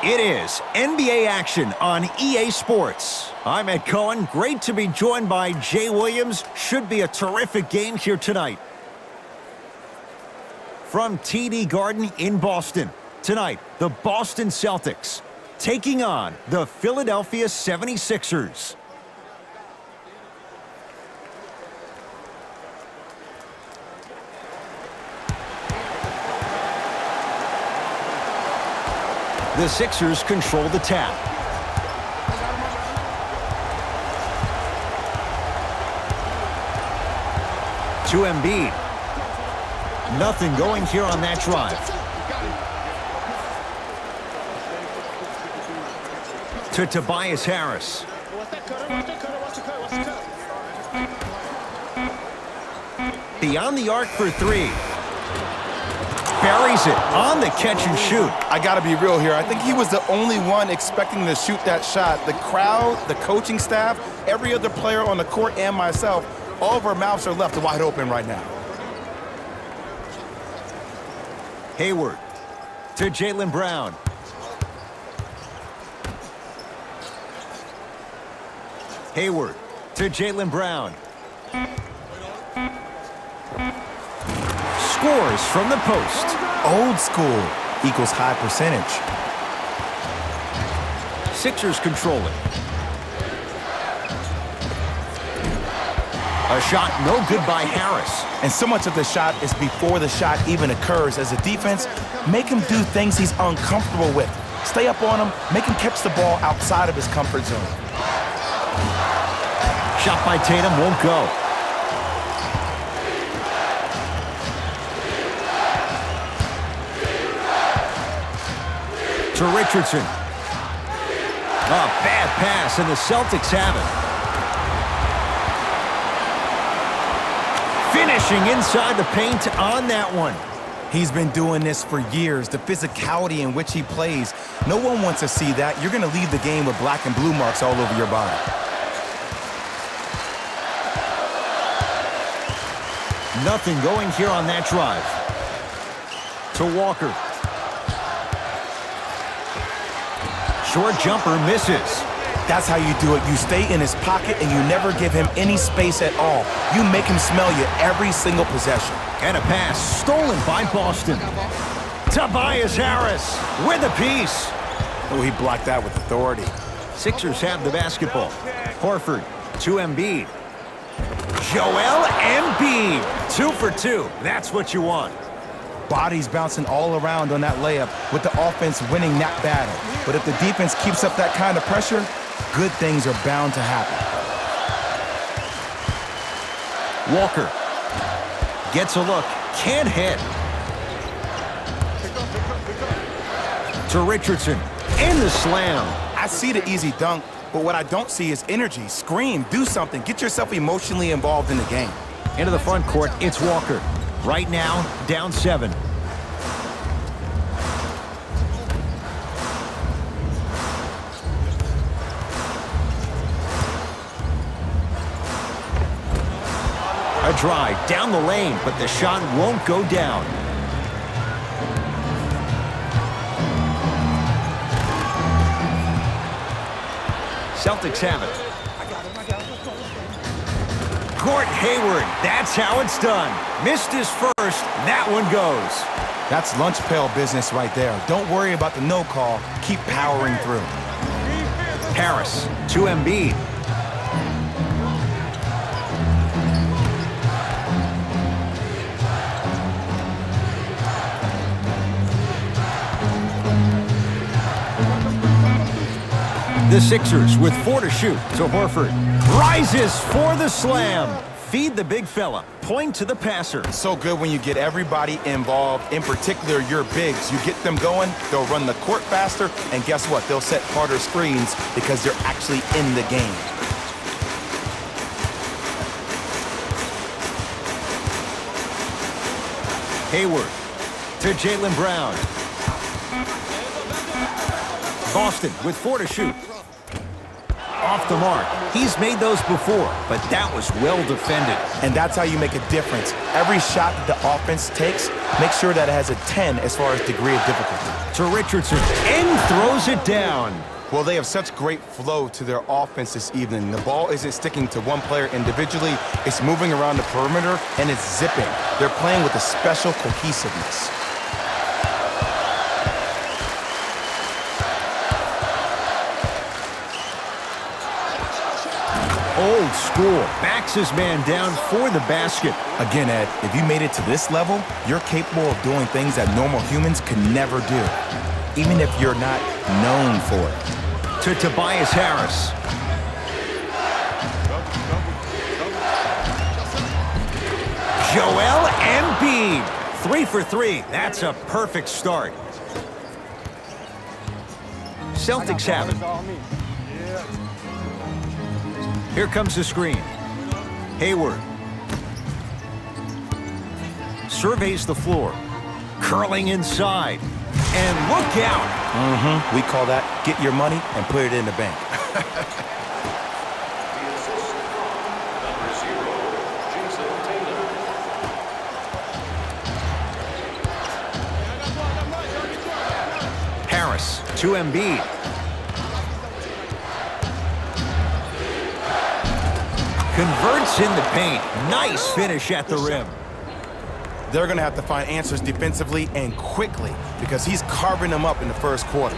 It is NBA action on EA Sports. I'm Ed Cohen. Great to be joined by Jay Williams. Should be a terrific game here tonight. From TD Garden in Boston. Tonight, the Boston Celtics taking on the Philadelphia 76ers. The Sixers control the tap. To Embiid. Nothing going here on that drive. To Tobias Harris. Beyond the arc for three. Buries it on the catch and shoot. I got to be real here. I think he was the only one expecting to shoot that shot. The crowd, the coaching staff, every other player on the court, and myself, all of our mouths are left wide open right now. Hayward to Jaylen Brown. Hayward to Jaylen Brown. Scores from the post. Old school equals high percentage. Sixers control it. A shot no good by Harris. And so much of the shot is before the shot even occurs. As a defense, make him do things he's uncomfortable with. Stay up on him, make him catch the ball outside of his comfort zone. Shot by Tatum won't go. To Richardson. A bad pass, and the Celtics have it. Finishing inside the paint on that one. He's been doing this for years. The physicality in which he plays. No one wants to see that. You're going to leave the game with black and blue marks all over your body. Nothing going here on that drive. To Walker. Short jumper misses. That's how you do it. You stay in his pocket and you never give him any space at all. You make him smell you every single possession. And a pass stolen by Boston. Tobias Harris with a piece. Oh, he blocked that with authority. Sixers have the basketball. Horford to Embiid. Joel Embiid. 2 for 2. That's what you want. Bodies bouncing all around on that layup with the offense winning that battle. But if the defense keeps up that kind of pressure, good things are bound to happen. Walker gets a look, can't hit. To Richardson, in the slam. I see the easy dunk, but what I don't see is energy. Scream, do something, get yourself emotionally involved in the game. Into the front court, it's Walker. Right now, down 7. A drive down the lane, but the shot won't go down. Celtics have it. Gordon Hayward, that's how it's done. Missed his first, that one goes. That's lunch pail business right there. Don't worry about the no call. Keep powering through. Harris to Embiid. The Sixers with 4 to shoot. To Horford. Rises for the slam. Feed the big fella. Point to the passer. So good when you get everybody involved, in particular your bigs. You get them going, they'll run the court faster, and guess what? They'll set harder screens because they're actually in the game. Hayward to Jaylen Brown. Boston with 4 to shoot. Off the mark. He's made those before, but that was well defended. And that's how you make a difference. Every shot that the offense takes, make sure that it has a 10 as far as degree of difficulty. To Richardson, and throws it down. Well, they have such great flow to their offense this evening. The ball isn't sticking to one player individually. It's moving around the perimeter, and it's zipping. They're playing with a special cohesiveness. Old school. Backs his man down for the basket. Again, Ed, if you made it to this level, you're capable of doing things that normal humans could never do, even if you're not known for it. To Tobias Harris. Joel Embiid. 3 for 3. That's a perfect start. Celtics have it. Here comes the screen. Hayward. Surveys the floor. Curling inside. And look out. We call that get your money and put it in the bank. Harris to Embiid. Converts in the paint. Nice finish at the rim. They're going to have to find answers defensively and quickly because he's carving them up in the first quarter.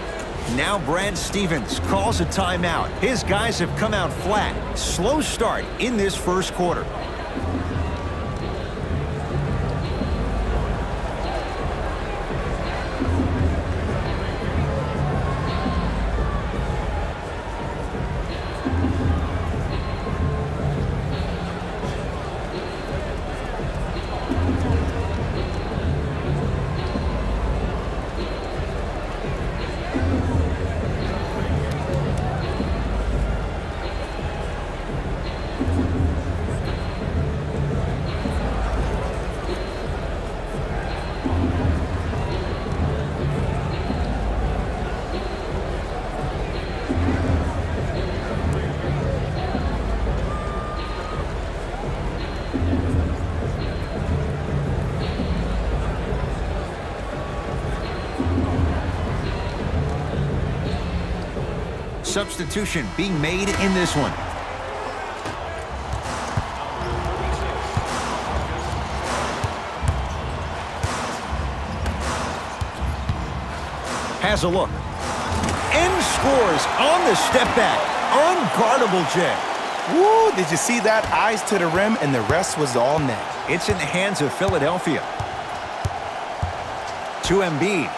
Now Brad Stevens calls a timeout. His guys have come out flat. Slow start in this first quarter. Substitution being made in this one. Has a look. And scores on the step back. Unguardable Jay. Woo, did you see that? Eyes to the rim, and the rest was all net. It's in the hands of Philadelphia. To Embiid.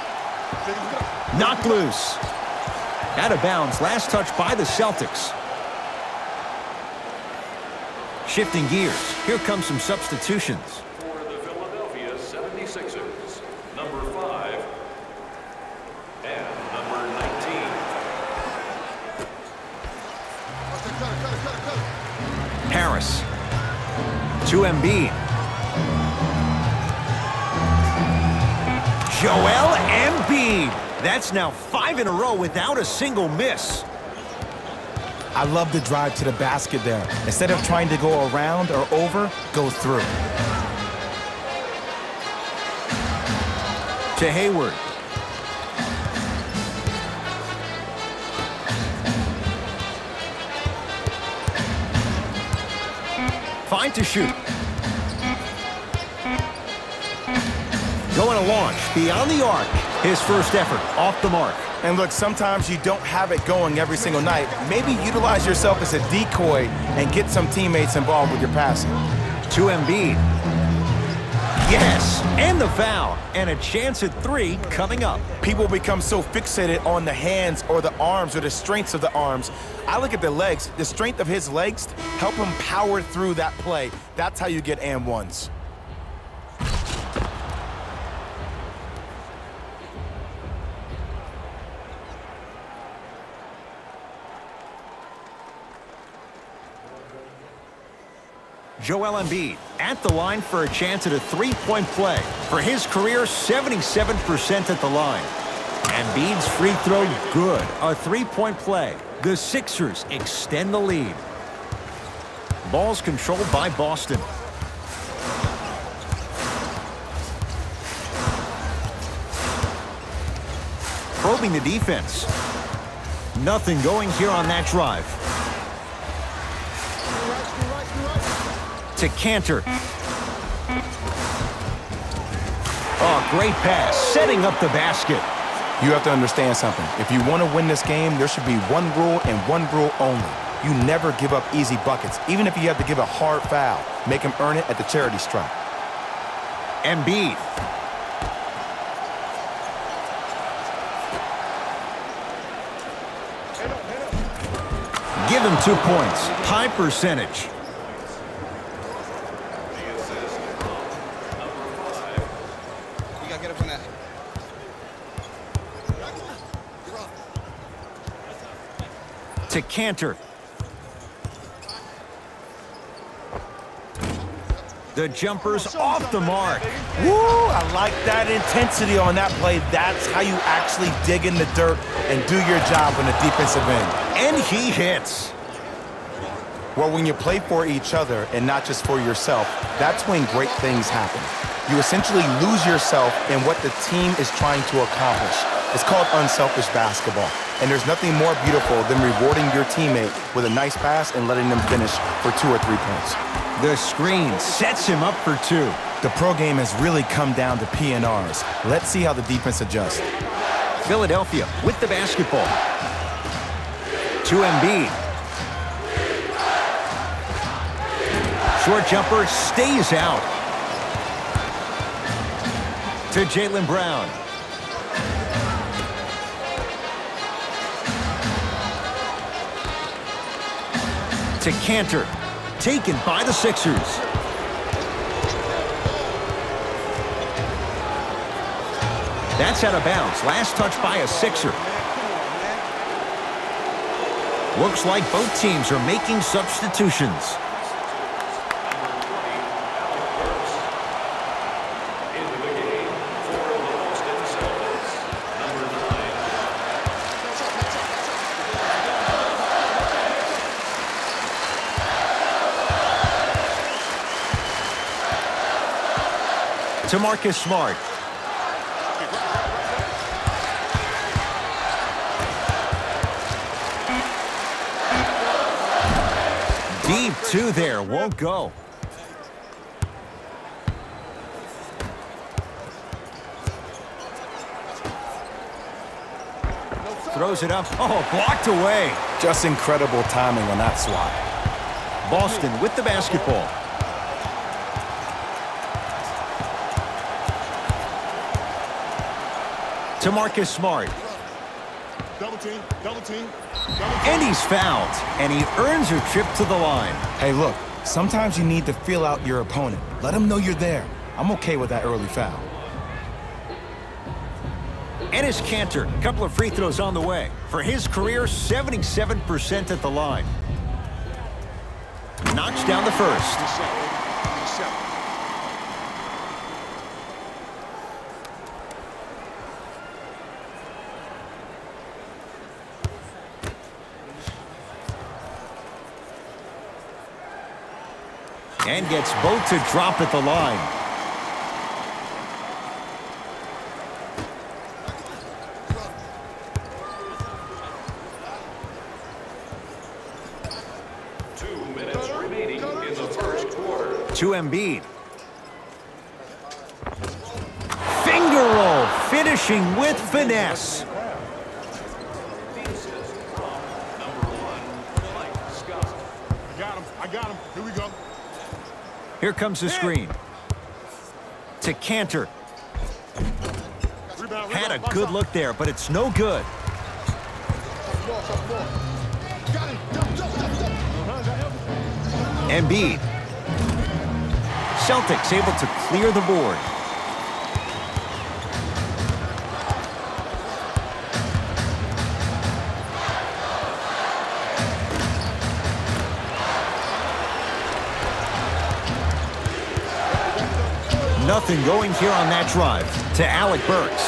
Knocked loose. Out of bounds. Last touch by the Celtics. Shifting gears. Here come some substitutions. For the Philadelphia 76ers, number 5 and number 19. Harris. To Embiid. Joel Embiid. That's now 5 in a row without a single miss. I love the drive to the basket there. Instead of trying to go around or over, go through. To Hayward. Fine to shoot. Going to launch beyond the arc. His first effort off the mark. And look, sometimes you don't have it going every single night. Maybe utilize yourself as a decoy and get some teammates involved with your passing. To Embiid. Yes, and the foul. And a chance at 3 coming up. People become so fixated on the hands or the arms or the strengths of the arms. I look at the legs. The strength of his legs help him power through that play. That's how you get and ones. Joel Embiid at the line for a chance at a 3-point play. For his career, 77% at the line. Embiid's free throw good. A 3-point play. The Sixers extend the lead. Ball's controlled by Boston. probing the defense. Nothing going here on that drive. To Cantor. Oh, great pass, setting up the basket. You have to understand something. If you want to win this game, there should be one rule and one rule only. You never give up easy buckets, even if you have to give a hard foul. Make him earn it at the charity stripe. Embiid. Give him 2 points. High percentage. You gotta get up on that. To Cantor. The jumper's off the mark. Woo! I like that intensity on that play. That's how you actually dig in the dirt and do your job on the defensive end. And he hits. Well, when you play for each other and not just for yourself, that's when great things happen. You essentially lose yourself in what the team is trying to accomplish. It's called unselfish basketball. And there's nothing more beautiful than rewarding your teammate with a nice pass and letting them finish for 2 or 3 points. The screen sets him up for 2. The pro game has really come down to P&Rs. Let's see how the defense adjusts. Philadelphia with the basketball. To Embiid. Short jumper stays out. To Jaylen Brown. To Cantor. Taken by the Sixers. That's out of bounds. Last touch by a Sixer. Looks like both teams are making substitutions. Into the game for the Boston Celtics, number 9. To Marcus Smart. Deep 2 there, won't go. Throws it up. Oh, blocked away. Just incredible timing on that swat. Boston with the basketball. To Marcus Smart. Double team, double team. And he's fouled. And he earns a trip to the line. Hey, look, sometimes you need to feel out your opponent. Let them know you're there. I'm okay with that early foul. And his Cantor. A couple of free throws on the way. For his career, 77% at the line. Knocks down the first. And gets both to drop at the line. Remaining in the first quarter. To Embiid. Finger roll, finishing with finesse. I got him. Here we go. Here comes the screen. To Cantor. Had a good look there, but it's no good. Embiid. Celtics able to clear the board. Nothing going here on that drive. To Alec Burks.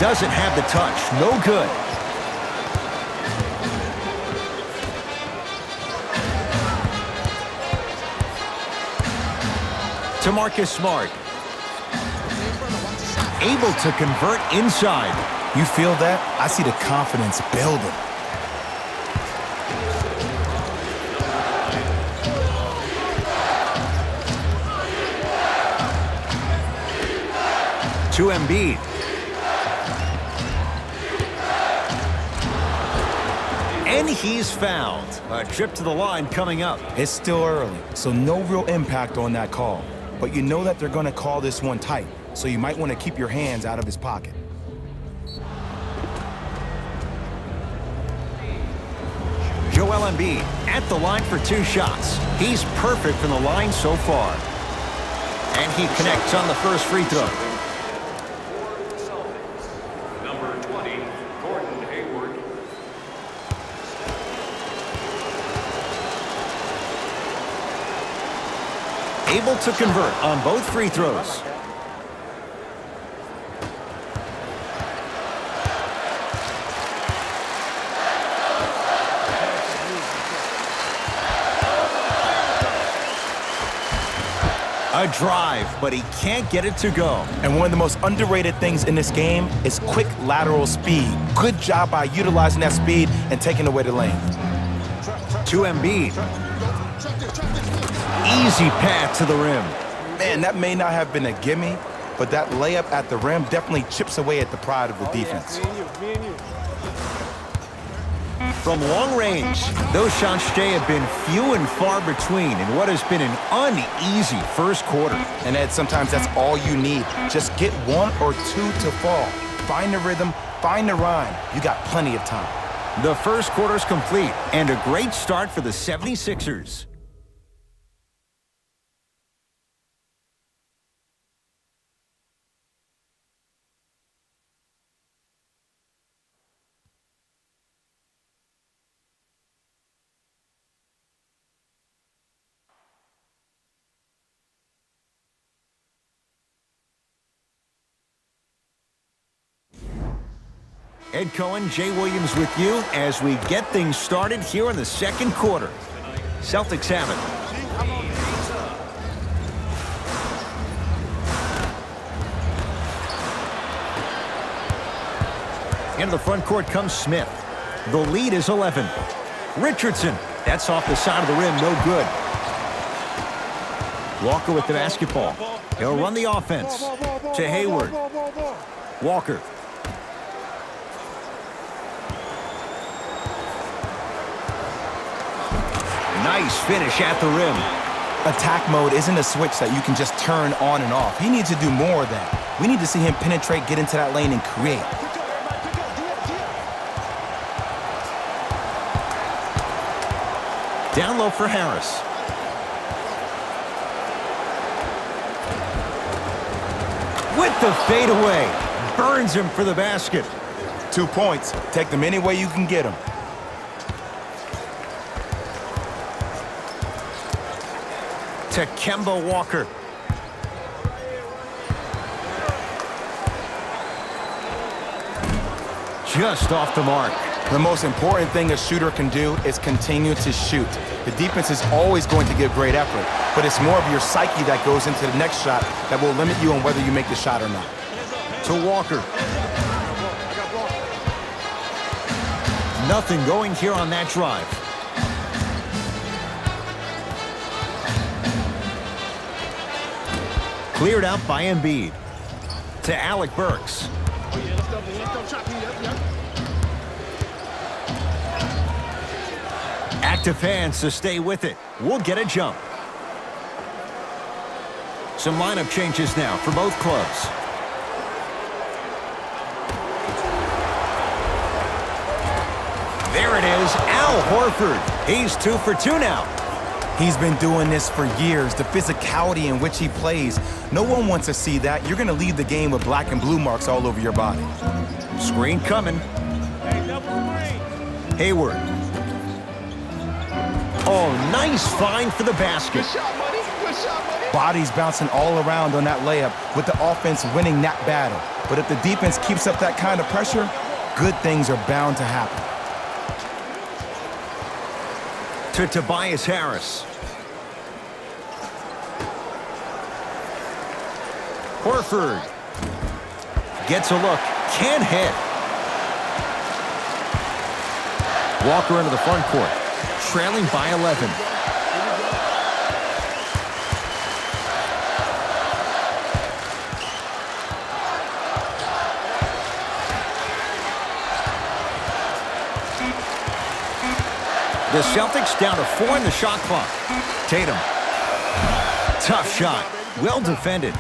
Doesn't have the touch. No good. To to Marcus Smart. Able to convert inside. You feel that? I see the confidence building. To Embiid. And he's fouled. A trip to the line coming up. It's still early, so no real impact on that call. But you know that they're going to call this one tight, so you might want to keep your hands out of his pocket. Joel Embiid at the line for 2 shots. He's perfect from the line so far. And he connects on the first free throw. For the Celtics, number 20, Gordon Hayward. Able to convert on both free throws. A drive, but he can't get it to go. And one of the most underrated things in this game is quick lateral speed. Good job by utilizing that speed and taking away the lane. To Embiid. Easy path to the rim. Man, that may not have been a gimme, but that layup at the rim definitely chips away at the pride of the defense. From long range, those shots today have been few and far between in what has been an uneasy first quarter. And Ed, sometimes that's all you need. Just get 1 or 2 to fall. Find the rhythm, find the rhyme. You got plenty of time. The first quarter's complete, and a great start for the 76ers. Ed Cohen, Jay Williams with you as we get things started here in the second quarter. Celtics have it. Into the front court comes Smith. The lead is 11. Richardson, that's off the side of the rim, no good. Walker with the basketball. He'll run the offense to Hayward. Walker. Nice finish at the rim. Attack mode isn't a switch that you can just turn on and off. He needs to do more of that. We need to see him penetrate, get into that lane, and create. Down low for Harris. With the fadeaway. Burns him for the basket. 2 points. Take them any way you can get them. To Kemba Walker. Just off the mark. The most important thing a shooter can do is continue to shoot. The defense is always going to give great effort, but it's more of your psyche that goes into the next shot that will limit you on whether you make the shot or not. To Walker. Nothing going here on that drive. Cleared out by Embiid. To Alec Burks. Active fans to stay with it. We'll get a jump. Some lineup changes now for both clubs. There it is, Al Horford. He's 2 for 2 now. He's been doing this for years, the physicality in which he plays. No one wants to see that. You're going to leave the game with black and blue marks all over your body. Screen coming. Hayward. Oh, nice find for the basket. Bodies bouncing all around on that layup with the offense winning that battle. But if the defense keeps up that kind of pressure, good things are bound to happen. To Tobias Harris. Horford gets a look, can't hit. Walker into the front court, trailing by 11. The Celtics down to 4 in the shot clock. Tatum. Tough shot. Well defended.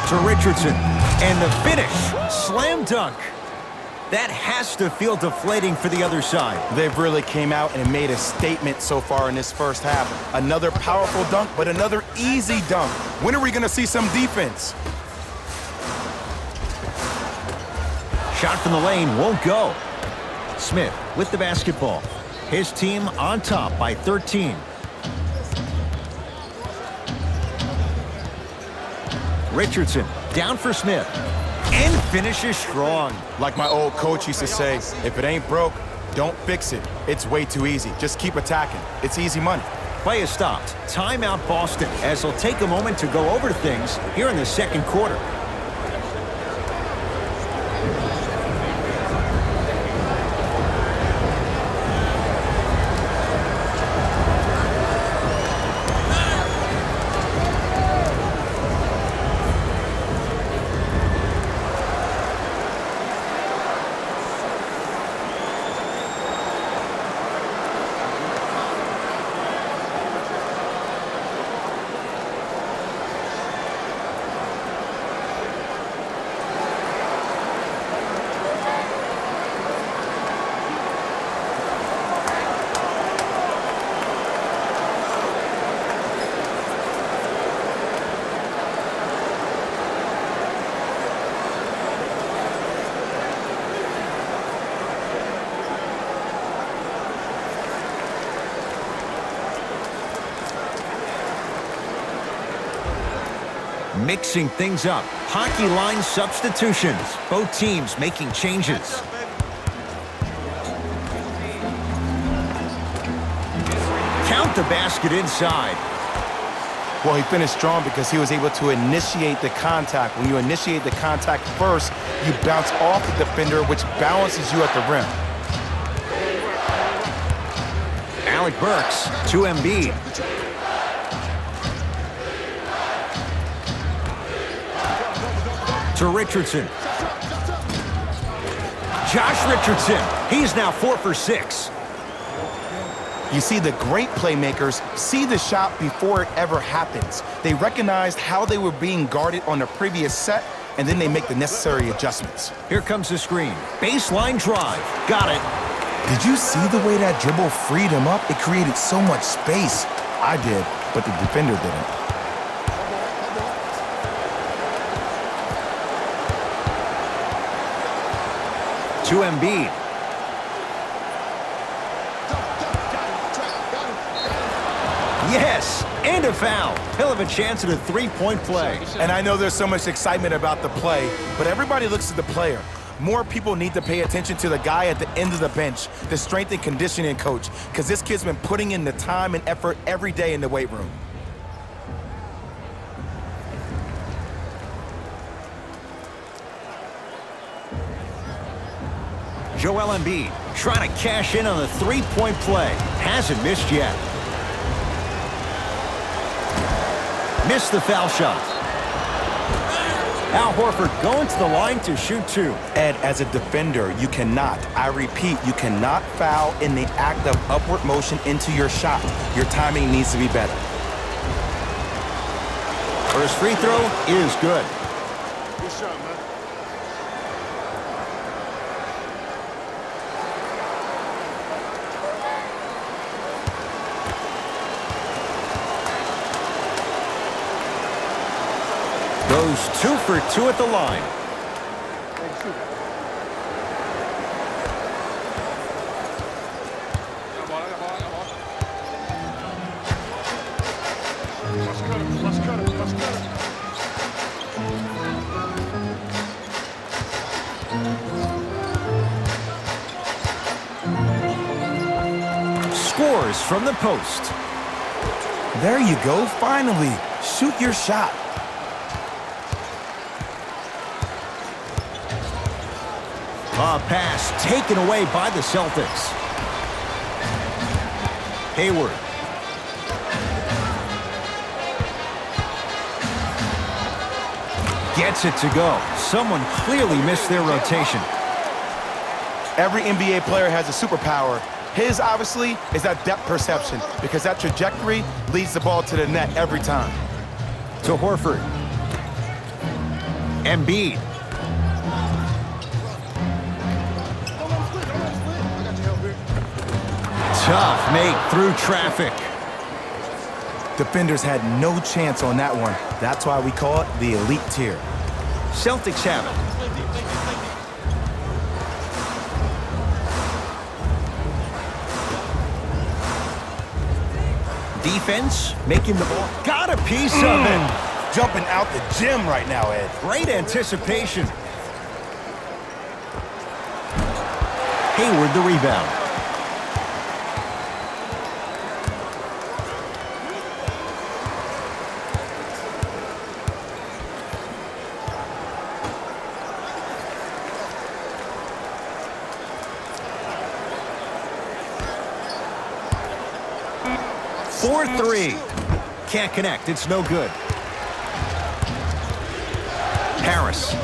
To Richardson. And the finish. Slam dunk. That has to feel deflating for the other side. They've really came out and made a statement so far in this first half. Another powerful dunk, but another easy dunk. When are we going to see some defense? Shot from the lane won't go. Smith with the basketball. His team on top by 13. Richardson down for Smith. And finishes strong. Like my old coach used to say, if it ain't broke, don't fix it. It's way too easy. Just keep attacking. It's easy money. Play is stopped. Timeout Boston as they'll take a moment to go over things here in the second quarter. Mixing things up. Hockey line substitutions. Both teams making changes. Count the basket inside. Well, he finished strong because he was able to initiate the contact. When you initiate the contact first, you bounce off the defender, which balances you at the rim. Alec Burks to Embiid. To Richardson. Josh Richardson. He's now 4 for 6. You see, the great playmakers see the shot before it ever happens. They recognized how they were being guarded on the previous set, and then they make the necessary adjustments. Here comes the screen. Baseline drive. Got it. Did you see the way that dribble freed him up? It created so much space. I did, but the defender didn't. To Embiid. Yes, and a foul. He'll have a chance at a three-point play. And I know there's so much excitement about the play, but everybody looks at the player. More people need to pay attention to the guy at the end of the bench, the strength and conditioning coach, because this kid's been putting in the time and effort every day in the weight room. Joel Embiid trying to cash in on the three-point play. Hasn't missed yet. Missed the foul shot. Al Horford going to the line to shoot 2. Ed, as a defender, you cannot, I repeat, you cannot foul in the act of upward motion into your shot. Your timing needs to be better. First free throw is good. Good shot, man. Goes 2 for 2 at the line. Let's cut it. Scores from the post. There you go, finally. Shoot your shot. A pass taken away by the Celtics. Hayward. Gets it to go. Someone clearly missed their rotation. Every NBA player has a superpower. His, obviously, is that depth perception, because that trajectory leads the ball to the net every time. To Horford. Embiid. Tough make through traffic. Defenders had no chance on that one. That's why we call it the elite tier. Celtics have it. Defense making the ball. Got a piece of it. Jumping out the gym right now, Ed. Great anticipation. Hayward the rebound. For three. Can't connect. It's no good. Harris.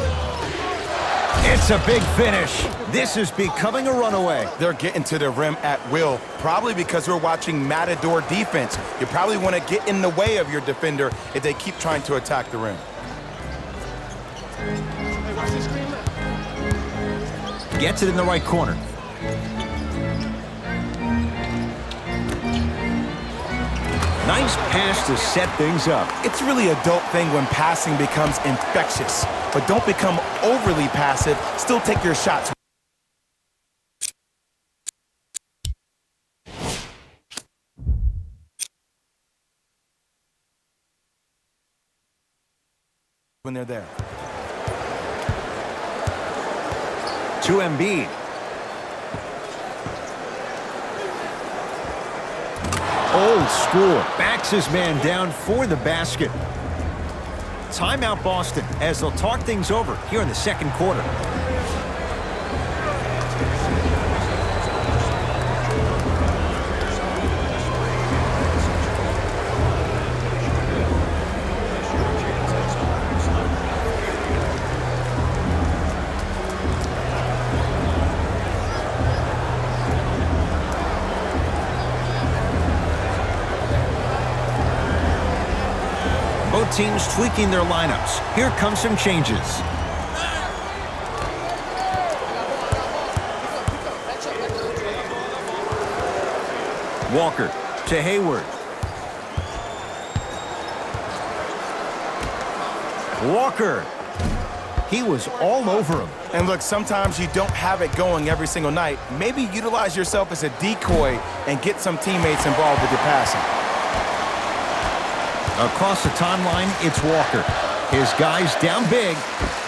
It's a big finish. This is becoming a runaway. They're getting to the rim at will, probably because we're watching Matador defense. You probably want to get in the way of your defender if they keep trying to attack the rim. Gets it in the right corner. Nice pass to set things up. It's really a dope thing when passing becomes infectious, but don't become overly passive. Still take your shots. When they're there. To Embiid. Old school. Backs his man down for the basket. Timeout Boston as they'll talk things over here in the second quarter. Both teams tweaking their lineups. Here come some changes. Walker to Hayward. Walker. He was all over him. And look, sometimes you don't have it going every single night. Maybe utilize yourself as a decoy and get some teammates involved with your passing. Across the timeline, it's Walker. His guy's down big.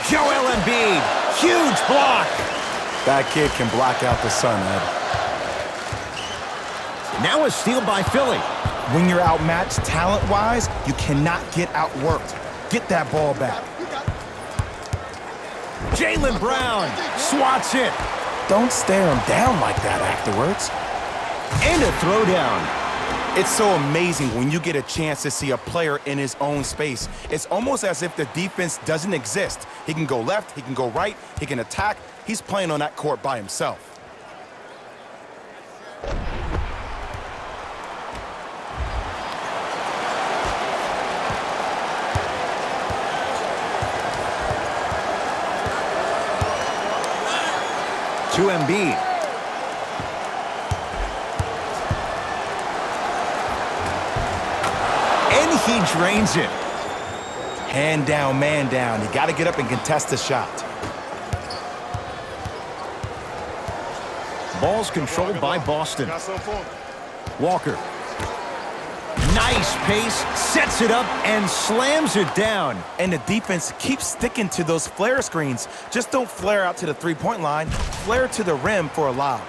Joel Embiid, huge block. That kid can block out the sun, Ed. Now a steal by Philly. When you're outmatched talent-wise, you cannot get outworked. Get that ball back. Jaylen Brown swats it. Don't stare him down like that afterwards. And a throwdown. It's so amazing when you get a chance to see a player in his own space. It's almost as if the defense doesn't exist. He can go left, he can go right, he can attack. He's playing on that court by himself. To Embiid. And he drains it. Hand down, man down. You got to get up and contest the shot. Ball's controlled by Boston. Walker. Nice pace, sets it up, and slams it down. And the defense keeps sticking to those flare screens. Just don't flare out to the three-point line. Flare to the rim for a lob.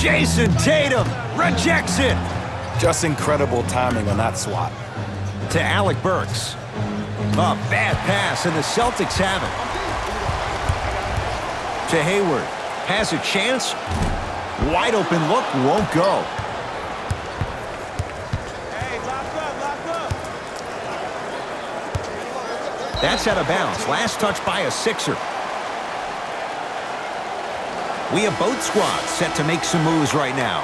Jason Tatum rejects it. Just incredible timing on that swat. To Alec Burks. A bad pass, and the Celtics have it. To Hayward. Has a chance. Wide open look, won't go. Hey, lock up. That's out of bounds. Last touch by a Sixer. We have both squads set to make some moves right now.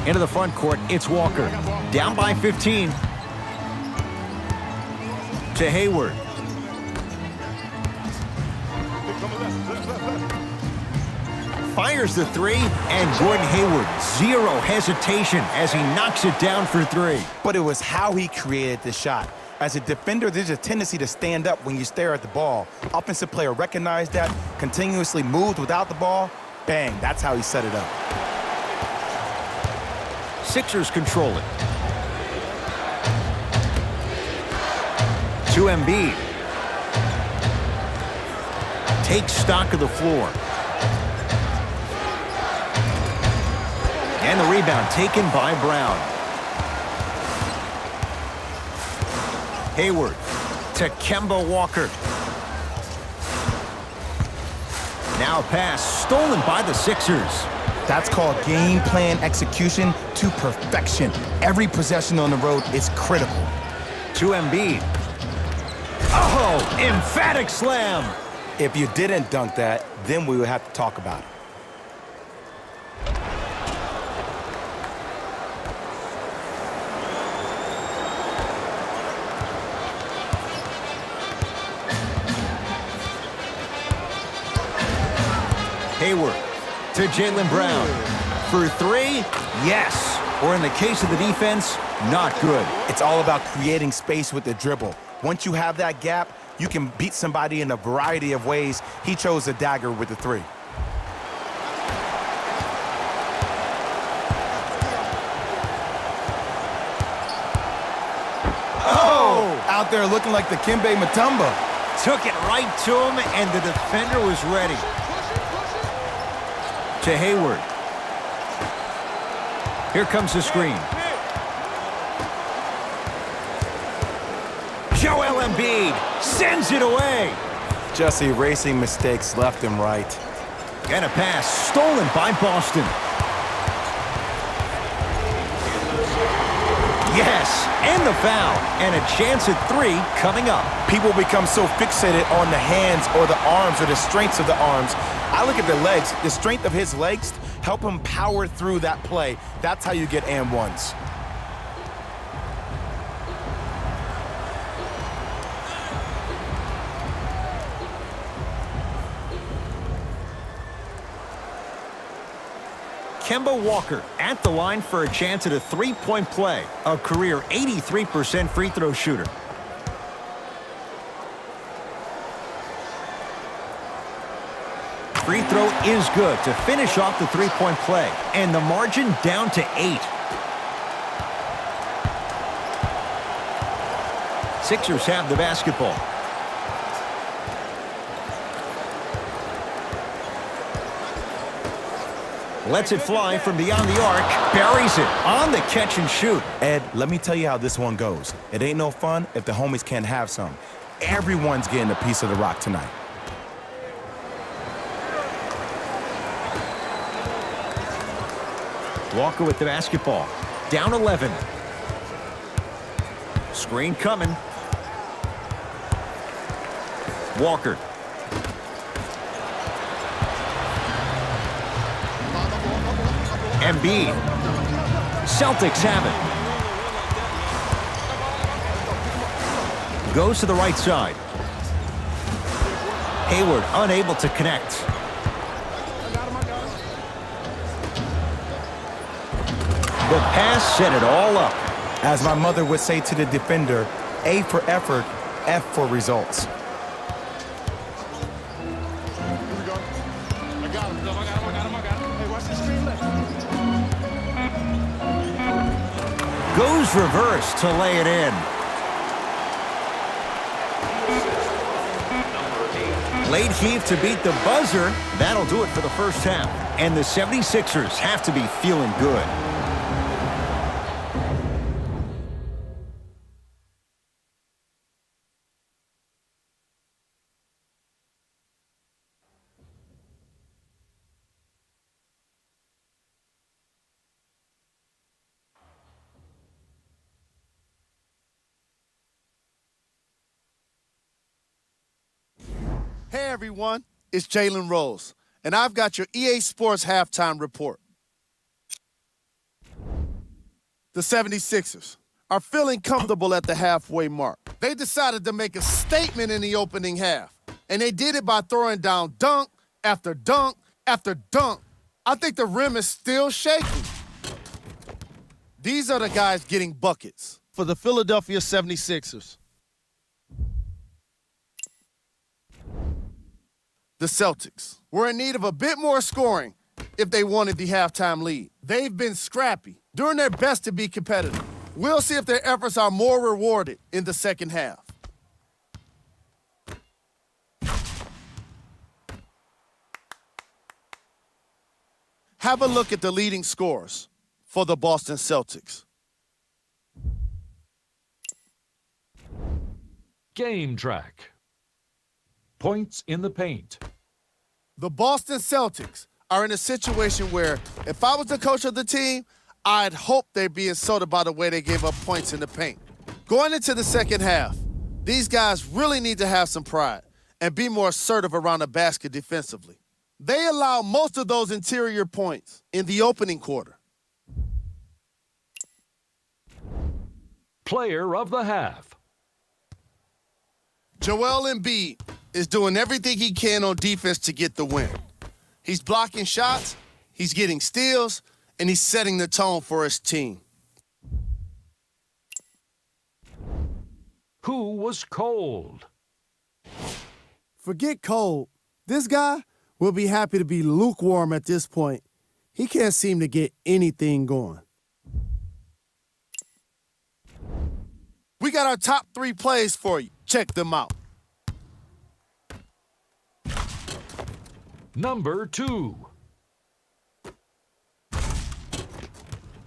Into the front court, it's Walker. Down by 15. To Hayward. Fires the three, and Gordon Hayward, zero hesitation as he knocks it down for three. But it was how he created the shot. As a defender, there's a tendency to stand up when you stare at the ball. Offensive player recognized that, continuously moved without the ball. Bang, that's how he set it up. Sixers control it. To Embiid. Takes stock of the floor. And the rebound taken by Brown. Hayward to Kemba Walker. Now a pass stolen by the Sixers. That's called game plan execution to perfection. Every possession on the road is critical. To Embiid. Oh, emphatic slam. If you didn't dunk that, then we would have to talk about it. Hayward to Jaylen Brown. For three, yes. Or in the case of the defense, not good. It's all about creating space with the dribble. Once you have that gap, you can beat somebody in a variety of ways. He chose a dagger with the three. Oh! Out there looking like the Kimbe Mutombo. Took it right to him, and the defender was ready. To Hayward. Here comes the screen. Joel Embiid sends it away. Just erasing mistakes left and right. And a pass stolen by Boston. Yes, and the foul. And a chance at three coming up. People become so fixated on the hands or the arms or the strengths of the arms. I look at the legs. The strength of his legs help him power through that play. That's how you get and ones. Kemba Walker at the line for a chance at a three-point play. A career 83% free throw shooter. Free throw is good to finish off the three-point play. And the margin down to 8. Sixers have the basketball. Lets it fly from beyond the arc. Buries it on the catch and shoot. Ed, let me tell you how this one goes. It ain't no fun if the homies can't have some. Everyone's getting a piece of the rock tonight. Walker with the basketball. Down 11. Screen coming. Walker. Embiid. Celtics have it. Goes to the right side. Hayward unable to connect. The pass set it all up. As my mother would say to the defender, A for effort, F for results. goes reverse to lay it in. Late heave to beat the buzzer. That'll do it for the first half. And the 76ers have to be feeling good. Hey everyone, it's Jalen Rose, and I've got your EA Sports halftime report. The 76ers are feeling comfortable at the halfway mark. They decided to make a statement in the opening half, and they did it by throwing down dunk after dunk after dunk. I think the rim is still shaking. These are the guys getting buckets for the Philadelphia 76ers. The Celtics were in need of a bit more scoring if they wanted the halftime lead. They've been scrappy, doing their best to be competitive. We'll see if their efforts are more rewarded in the second half. Have a look at the leading scorers for the Boston Celtics. Game track. Points in the paint. The Boston Celtics are in a situation where if I was the coach of the team, I'd hope they'd be insulted by the way they gave up points in the paint. Going into the second half, these guys really need to have some pride and be more assertive around the basket defensively. They allowed most of those interior points in the opening quarter. Player of the half. Joel Embiid is doing everything he can on defense to get the win. He's blocking shots, he's getting steals, and he's setting the tone for his team. Who was cold? Forget cold. This guy will be happy to be lukewarm at this point. He can't seem to get anything going. We got our top 3 plays for you. Check them out. Number 2.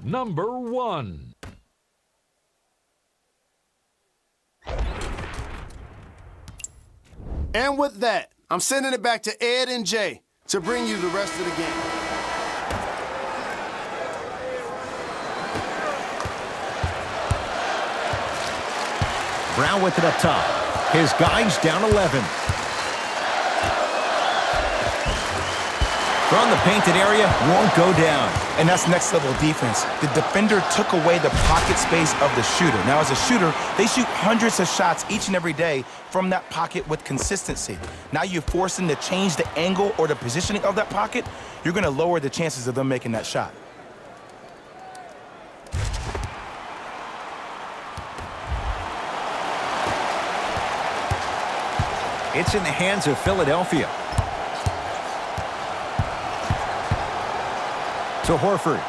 Number 1. And with that, I'm sending it back to Ed and Jay to bring you the rest of the game. Brown with it up top. His guys down 11. From the painted area, won't go down. And that's next level defense. The defender took away the pocket space of the shooter. Now as a shooter, they shoot hundreds of shots each and every day from that pocket with consistency. Now you force them to change the angle or the positioning of that pocket, you're gonna lower the chances of them making that shot. It's in the hands of Philadelphia. To Horford.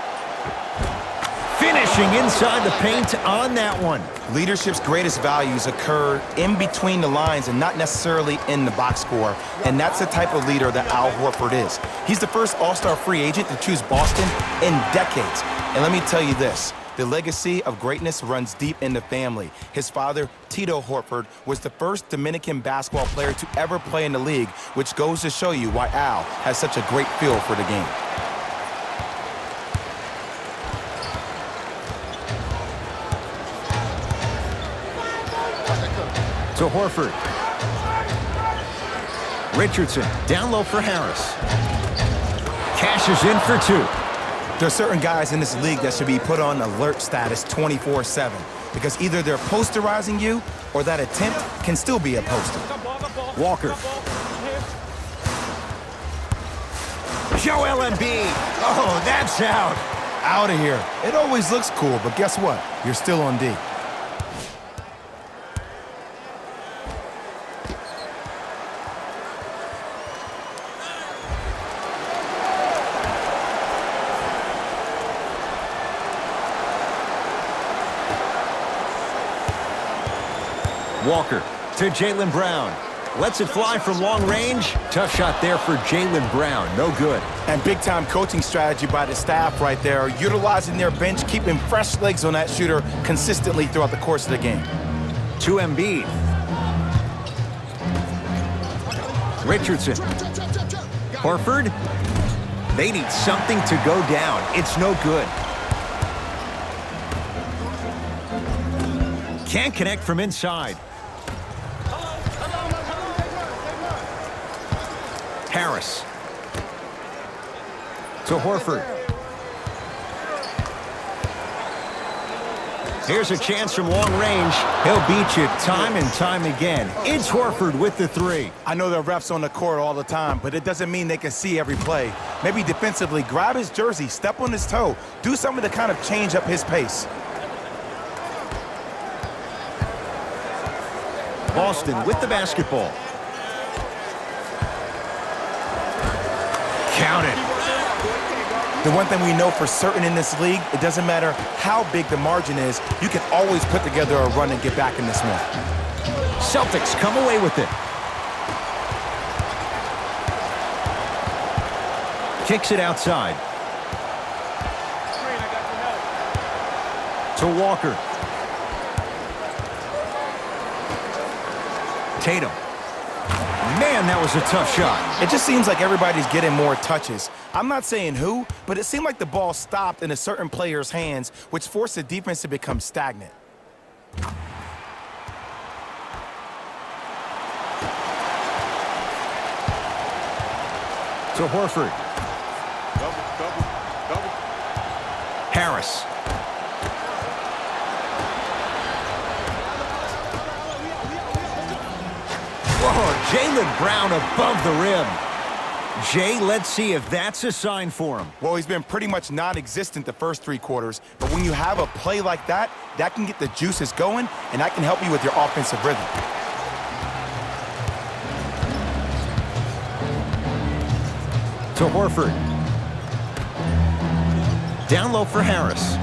Finishing inside the paint on that one. Leadership's greatest values occur in between the lines and not necessarily in the box score. And that's the type of leader that Al Horford is. He's the first all-star free agent to choose Boston in decades. And let me tell you this, the legacy of greatness runs deep in the family. His father, Tito Horford, was the first Dominican basketball player to ever play in the league, which goes to show you why Al has such a great feel for the game. To Horford. Richardson down low for Harris. Cashes in for 2. There are certain guys in this league that should be put on alert status 24/7 because either they're posterizing you or that attempt can still be a poster. Walker. Joel Embiid. Oh, that's out. Out of here. It always looks cool, but guess what? You're still on D. Walker to Jaylen Brown. Lets it fly from long range. Tough shot there for Jaylen Brown. No good. And big-time coaching strategy by the staff right there, utilizing their bench, keeping fresh legs on that shooter consistently throughout the course of the game. To Embiid. Richardson. Horford. They need something to go down. It's no good. Can't connect from inside. Harris. To Horford. Here's a chance from long range. He'll beat you time and time again. It's Horford with the three. I know there are refs on the court all the time, but it doesn't mean they can see every play. Maybe defensively, grab his jersey, step on his toe, do something to kind of change up his pace. Boston with the basketball. Count it. The one thing we know for certain in this league, it doesn't matter how big the margin is, you can always put together a run and get back in this one. Celtics come away with it. Kicks it outside. To Walker. Tatum. Man, that was a tough shot. It just seems like everybody's getting more touches. I'm not saying who, but it seemed like the ball stopped in a certain player's hands, which forced the defense to become stagnant. To Horford. Harris. Whoa, Jaylen Brown above the rim. Jay, let's see if that's a sign for him. Well, he's been pretty much non-existent the first three quarters, but when you have a play like that, that can get the juices going, and that can help you with your offensive rhythm. To Horford. Down low for Harris.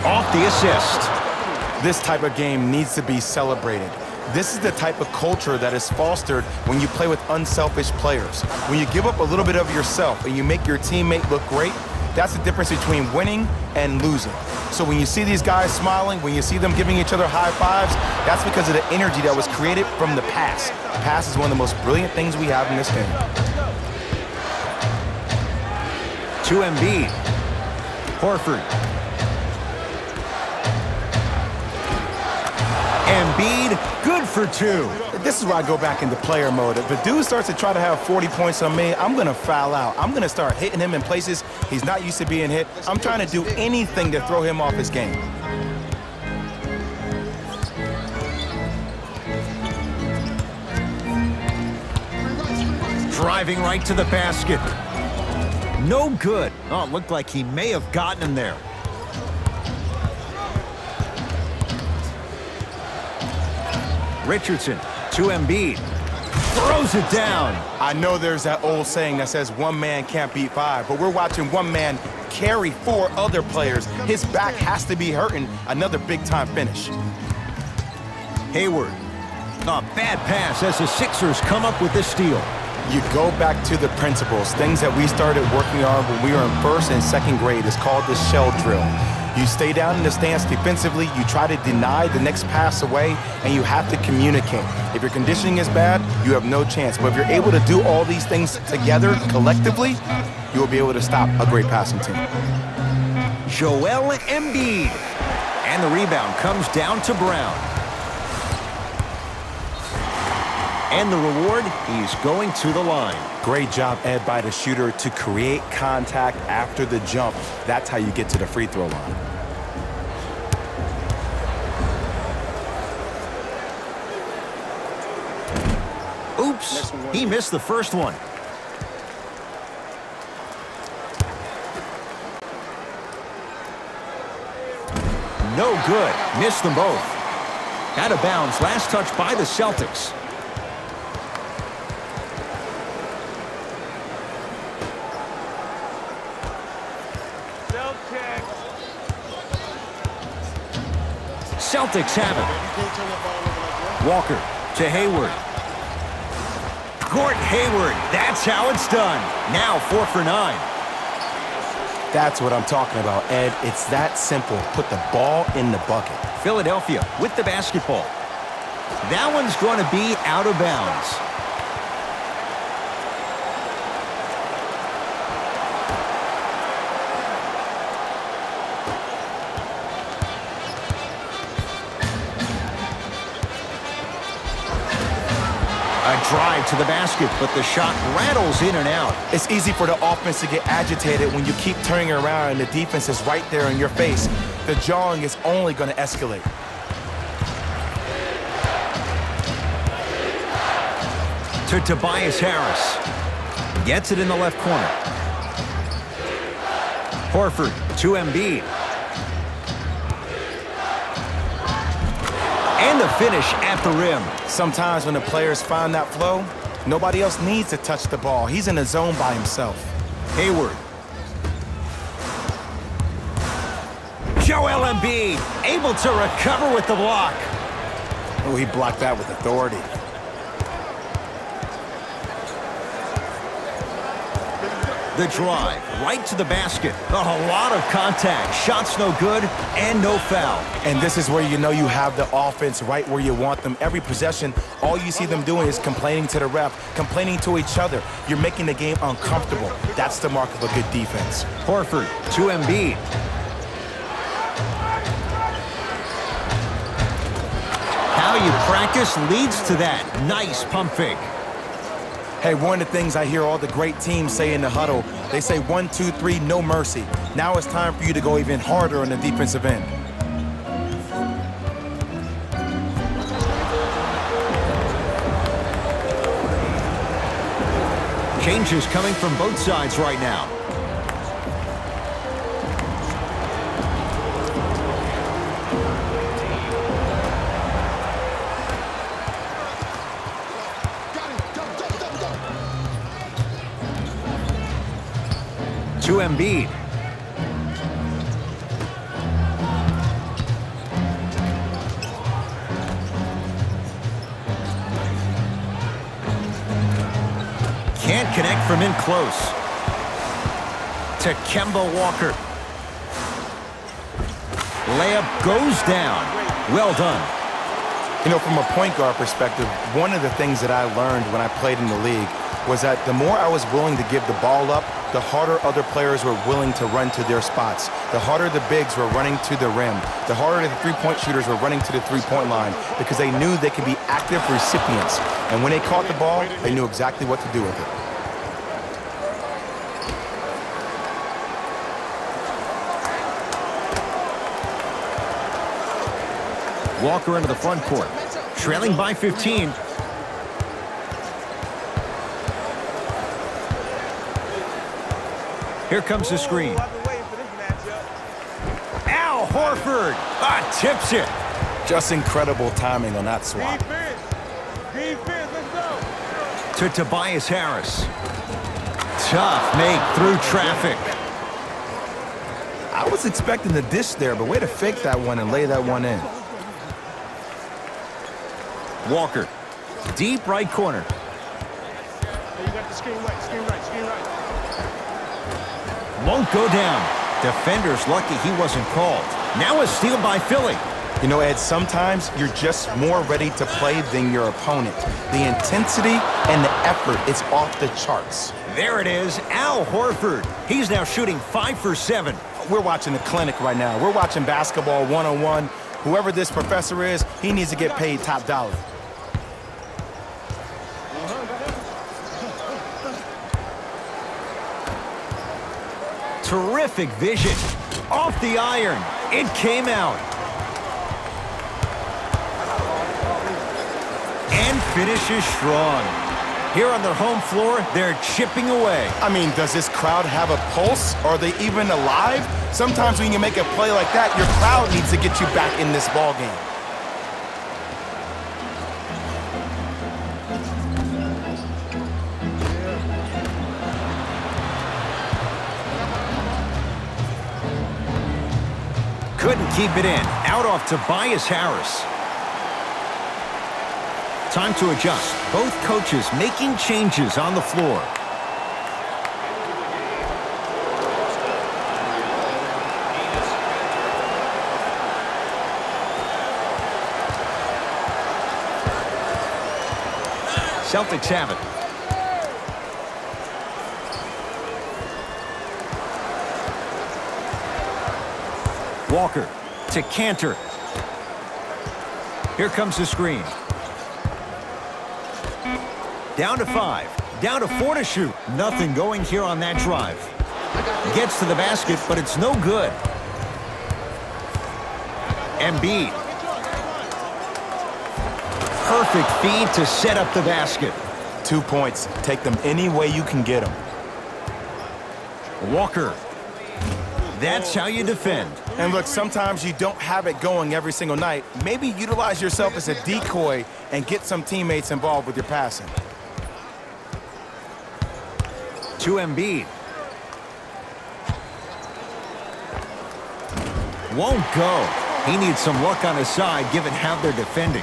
Off the assist. This type of game needs to be celebrated. This is the type of culture that is fostered when you play with unselfish players. When you give up a little bit of yourself and you make your teammate look great, that's the difference between winning and losing. So when you see these guys smiling, when you see them giving each other high fives, that's because of the energy that was created from the pass. The pass is one of the most brilliant things we have in this game. To Embiid. Horford. Embiid, good for two. This is where I go back into player mode. If a dude starts to try to have 40 points on me, I'm going to foul out. I'm going to start hitting him in places he's not used to being hit. I'm trying to do anything to throw him off his game. Driving right to the basket. No good. Oh, it looked like he may have gotten him there. Richardson to Embiid. Throws it down. I know there's that old saying that says one man can't beat five, but we're watching one man carry four other players. His back has to be hurting. Another big-time finish. Hayward. A bad pass as the Sixers come up with this steal. You go back to the principles, things that we started working on when we were in first and second grade. It's called the shell drill. You stay down in the stance defensively, you try to deny the next pass away, and you have to communicate. If your conditioning is bad, you have no chance. But if you're able to do all these things together, collectively, you will be able to stop a great passing team. Joel Embiid. And the rebound comes down to Brown. And the reward, he's going to the line. Great job, Ed, by the shooter to create contact after the jump. That's how you get to the free throw line. Oops, he missed the first one. No good, missed them both. Out of bounds, last touch by the Celtics. Celtics have it. Walker to Hayward. Gordon Hayward, that's how it's done. Now 4 for 9. That's what I'm talking about, Ed. It's that simple. Put the ball in the bucket. Philadelphia with the basketball. That one's going to be out of bounds. A drive to the basket, but the shot rattles in and out. It's easy for the offense to get agitated when you keep turning around and the defense is right there in your face. The jawing is only going to escalate. To Tobias Harris. Gets it in the left corner. Horford to Embiid. And the finish at the rim. Sometimes when the players find that flow, nobody else needs to touch the ball. He's in the zone by himself. Hayward. Joel Embiid able to recover with the block. Oh, he blocked that with authority. The drive right to the basket. A lot of contact. Shots no good and no foul. And this is where you know you have the offense right where you want them. Every possession, all you see them doing is complaining to the ref, complaining to each other. You're making the game uncomfortable. That's the mark of a good defense. Horford to Embiid. How you practice leads to that. Nice pump fake. Hey, one of the things I hear all the great teams say in the huddle, they say 1, 2, 3, no mercy. Now it's time for you to go even harder on the defensive end. Changes coming from both sides right now. To Embiid. Can't connect from in close. To Kemba Walker. Layup goes down. Well done. You know, from a point guard perspective, one of the things that I learned when I played in the league was that the more I was willing to give the ball up, the harder other players were willing to run to their spots. The harder the bigs were running to the rim. The harder the three-point shooters were running to the three-point line because they knew they could be active recipients. And when they caught the ball, they knew exactly what to do with it. Walker into the front court. Trailing by 15. Here comes the screen. Al Horford tips it. Just incredible timing on that swap. Defense, let's go. To Tobias Harris. Tough make through traffic. I was expecting the dish there, but way to fake that one and lay that one in. Walker. Deep right corner. Hey, you got the screen right, screen right, screen right. Won't go down. Defender's lucky he wasn't called. Now a steal by Philly. You know, Ed, sometimes you're just more ready to play than your opponent. The intensity and the effort is off the charts. There it is, Al Horford. He's now shooting 5 for 7. We're watching the clinic right now. We're watching basketball one-on-one. Whoever this professor is, he needs to get paid top dollar. Terrific vision. Off the iron. It came out. And finishes strong. Here on their home floor, they're chipping away. I mean, does this crowd have a pulse? Are they even alive? Sometimes when you make a play like that, your crowd needs to get you back in this ball game. Couldn't keep it in. Out off Tobias Harris. Time to adjust. Both coaches making changes on the floor. Celtics have it. Walker to Cantor. Here comes the screen. Down to 5. Down to 4 to shoot. Nothing going here on that drive. Gets to the basket, but it's no good. Embiid. Perfect feed to set up the basket. 2 points. Take them any way you can get them. Walker. That's how you defend. And look, sometimes you don't have it going every single night. Maybe utilize yourself as a decoy and get some teammates involved with your passing. To Embiid. Won't go. He needs some luck on his side given how they're defending.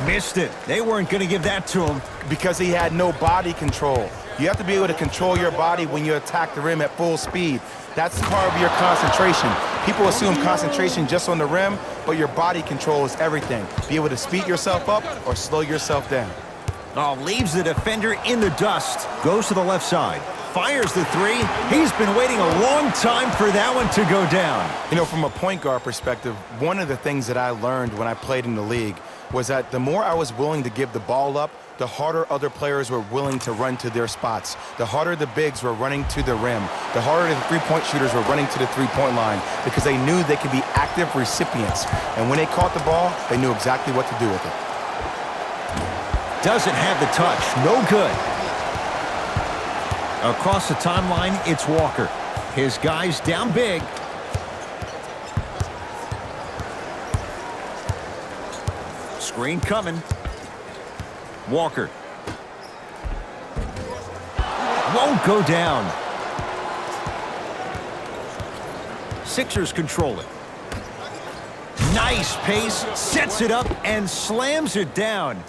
Missed it. They weren't going to give that to him. Because he had no body control. You have to be able to control your body when you attack the rim at full speed. That's part of your concentration. People assume concentration just on the rim, but your body control is everything. Be able to speed yourself up or slow yourself down. Oh, leaves the defender in the dust. Goes to the left side. Fires the 3. He's been waiting a long time for that one to go down. You know, from a point guard perspective, one of the things that I learned when I played in the league was that the more I was willing to give the ball up, the harder other players were willing to run to their spots. The harder the bigs were running to the rim. The harder the three-point shooters were running to the three-point line because they knew they could be active recipients. And when they caught the ball, they knew exactly what to do with it. Doesn't have the touch. No good. Across the timeline, it's Walker. His guys down big. Screen coming. Walker. Won't go down. Sixers control it. Nice pace. Sets it up and slams it down.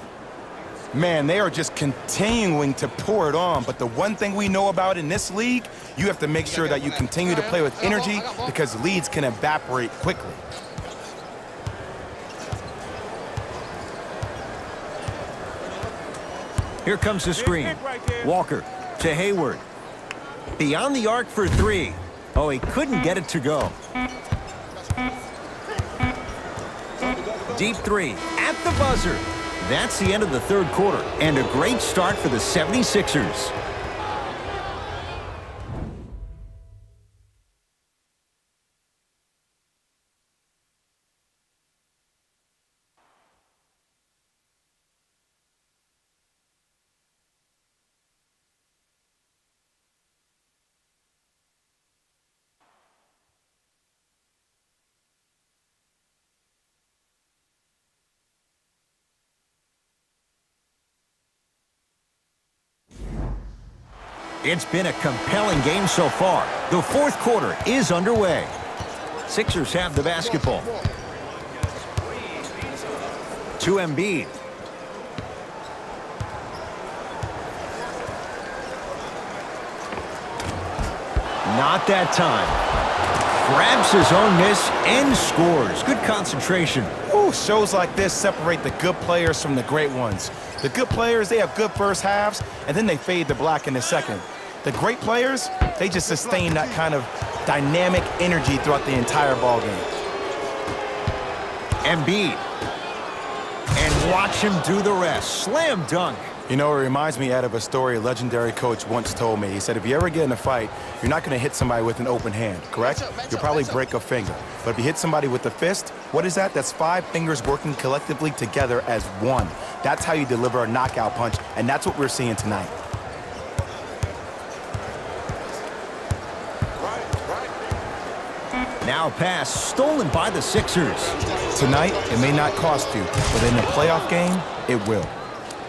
Man, they are just continuing to pour it on. But the one thing we know about in this league, you have to make sure that you continue to play with energy because leads can evaporate quickly. Here comes the screen. Walker to Hayward. Beyond the arc for 3. Oh, he couldn't get it to go. Deep 3 at the buzzer. That's the end of the third quarter, and a great start for the 76ers. It's been a compelling game so far. The fourth quarter is underway. Sixers have the basketball. To Embiid. Not that time. Grabs his own miss and scores. Good concentration. Ooh, shows like this separate the good players from the great ones. The good players, they have good first halves, and then they fade to black in the second. The great players, they just sustain that kind of dynamic energy throughout the entire ball game. Embiid. And watch him do the rest. Slam dunk. You know, it reminds me of a story a legendary coach once told me. He said, if you ever get in a fight, you're not going to hit somebody with an open hand, correct? You'll probably break a finger. But if you hit somebody with a fist, what is that? That's 5 fingers working collectively together as one. That's how you deliver a knockout punch, and that's what we're seeing tonight. Now pass stolen by the Sixers. Tonight, it may not cost you, but in a playoff game, it will.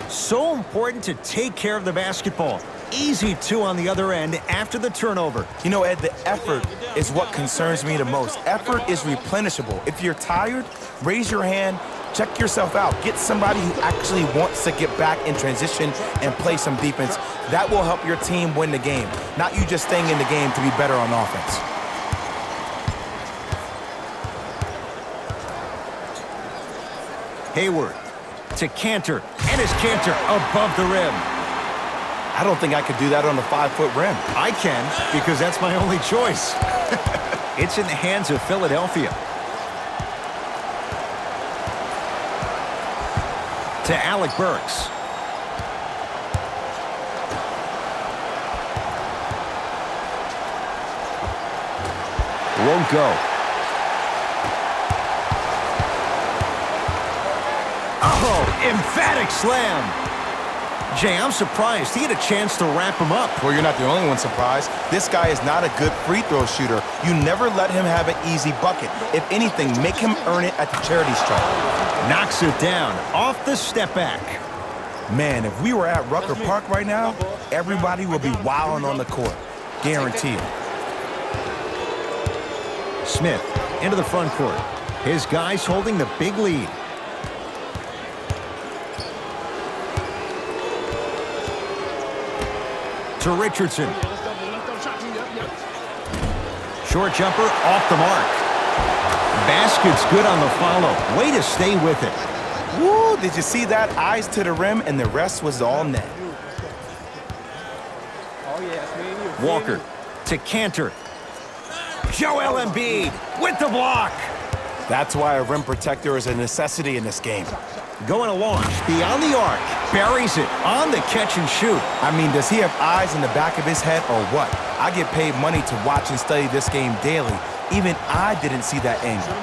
So important to take care of the basketball. Easy two on the other end after the turnover. You know, Ed, the effort is what concerns me the most. Effort is replenishable. If you're tired, raise your hand, check yourself out. Get somebody who actually wants to get back in transition and play some defense. That will help your team win the game, not you just staying in the game to be better on offense. Hayward to Cantor, and his Cantor above the rim. I don't think I could do that on a 5-foot rim. I can, because that's my only choice. It's in the hands of Philadelphia. To Alec Burks. Won't go. Oh, emphatic slam. Jay, I'm surprised he had a chance to wrap him up. Well, you're not the only one surprised. This guy is not a good free throw shooter. You never let him have an easy bucket. If anything, make him earn it at the charity stripe. Knocks it down off the step back. Man, if we were at Rucker Park right now, everybody would be wilding on the court. Guaranteed. Smith into the front court. His guys holding the big lead. To Richardson. Short jumper off the mark. Basket's good on the follow. Way to stay with it. Woo, did you see that? Eyes to the rim, and the rest was all net. Walker to Cantor. Joel Embiid with the block. That's why a rim protector is a necessity in this game. Going to launch beyond the arc. Buries it on the catch and shoot. I mean, does he have eyes in the back of his head or what? I get paid money to watch and study this game daily. Even I didn't see that angle.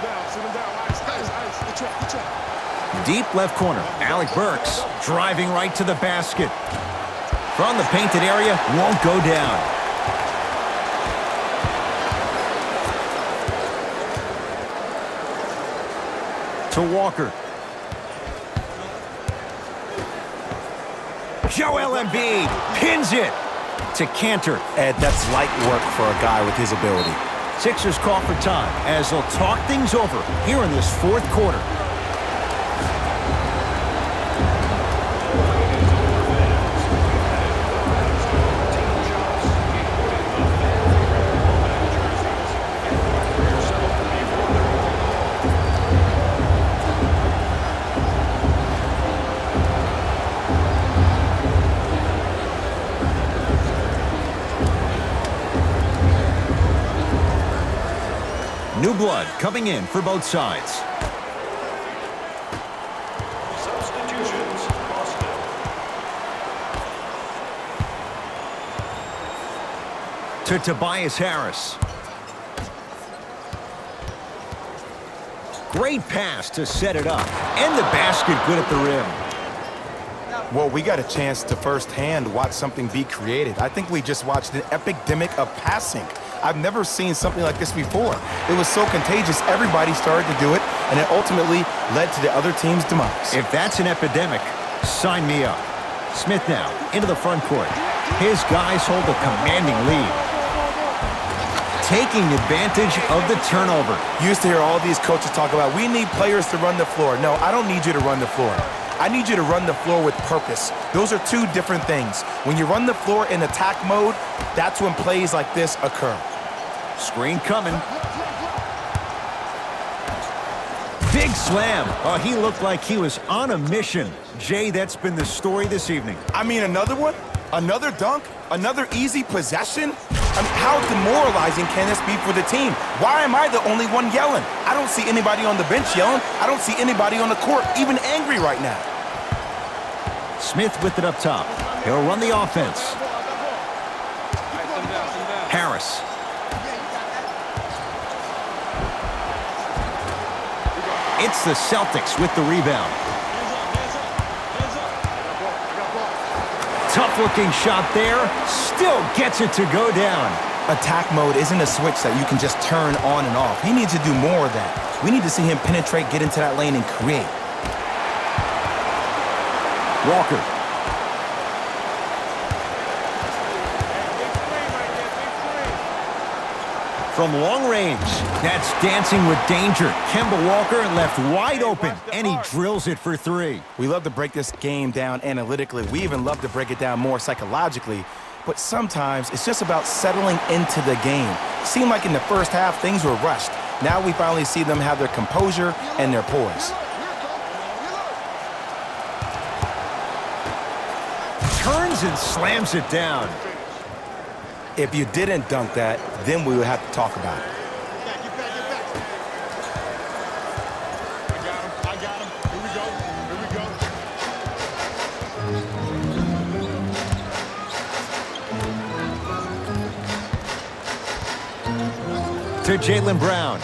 Deep left corner. Alec Burks driving right to the basket. From the painted area, won't go down. To Walker. Joel Embiid pins it to Cantor. Ed, that's light work for a guy with his ability. Sixers call for time as they'll talk things over here in this fourth quarter. New blood coming in for both sides. Substitutions, Boston. To Tobias Harris. Great pass to set it up. And the basket good at the rim. Well, we got a chance to firsthand watch something be created. I think we just watched an epidemic of passing. I've never seen something like this before. It was so contagious, everybody started to do it, and it ultimately led to the other team's demise. If that's an epidemic, sign me up. Smith now into the front court. His guys hold a commanding lead. Taking advantage of the turnover. You used to hear all these coaches talk about, we need players to run the floor. No, I don't need you to run the floor. I need you to run the floor with purpose. Those are two different things. When you run the floor in attack mode, that's when plays like this occur. Screen coming. Big slam. Oh, he looked like he was on a mission. Jay, that's been the story this evening. I mean, another one? Another dunk? Another easy possession? I mean, how demoralizing can this be for the team? Why am I the only one yelling? I don't see anybody on the bench yelling. I don't see anybody on the court even angry right now. Smith with it up top. He'll run the offense. Harris. It's the Celtics with the rebound. Tough-looking shot there. Still gets it to go down. Attack mode isn't a switch that you can just turn on and off. He needs to do more of that. We need to see him penetrate, get into that lane, and create. Walker From long range, that's dancing with danger. Kemba Walker left wide open, and he drills it for three. We love to break this game down analytically. We even love to break it down more psychologically. But sometimes it's just about settling into the game. It seemed like in the first half, things were rushed. Now we finally see them have their composure and their poise. Turns and slams it down. If you didn't dunk that, then we would have to talk about it. I got him. Here we go. To Jaylen Brown.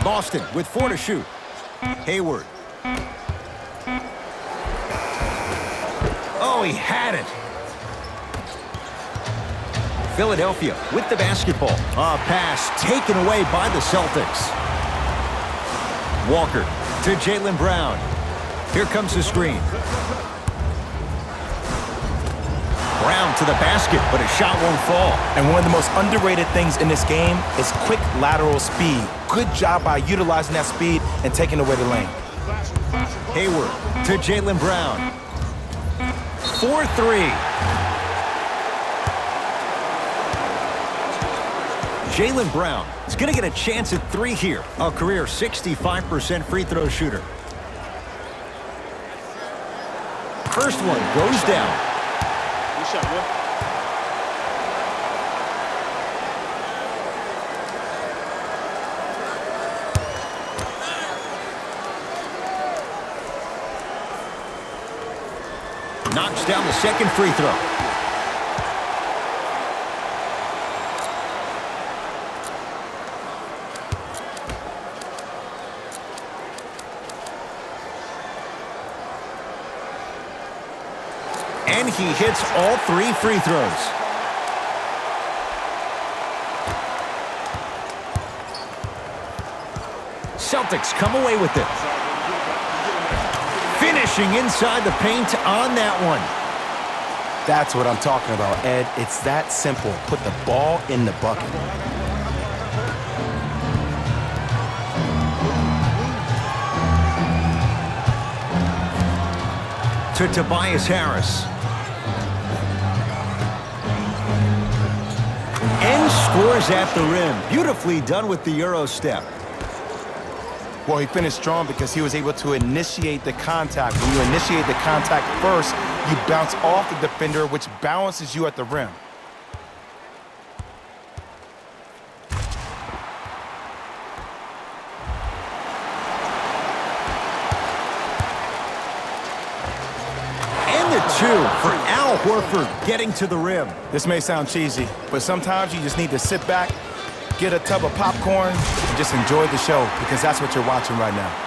Boston with 4 to shoot. Hayward. Oh, he had it. Philadelphia with the basketball. A pass taken away by the Celtics. Walker to Jaylen Brown. Here comes the screen. Brown to the basket, but a shot won't fall. And one of the most underrated things in this game is quick lateral speed. Good job by utilizing that speed and taking away the lane. Hayward to Jaylen Brown. 4-3. Jaylen Brown is going to get a chance at 3 here. A career 65% free throw shooter. First one goes down. Good shot, Will. Knocks down the second free throw. And he hits all 3 free throws. Celtics come away with it. Finishing inside the paint on that one. That's what I'm talking about, Ed. It's that simple. Put the ball in the bucket. To Tobias Harris. And scores at the rim. Beautifully done with the Euro step. Well, he finished strong because he was able to initiate the contact. When you initiate the contact first, you bounce off the defender, which balances you at the rim. And the 2 for Al Horford getting to the rim. This may sound cheesy, but sometimes you just need to sit back, get a tub of popcorn, and just enjoy the show, because that's what you're watching right now.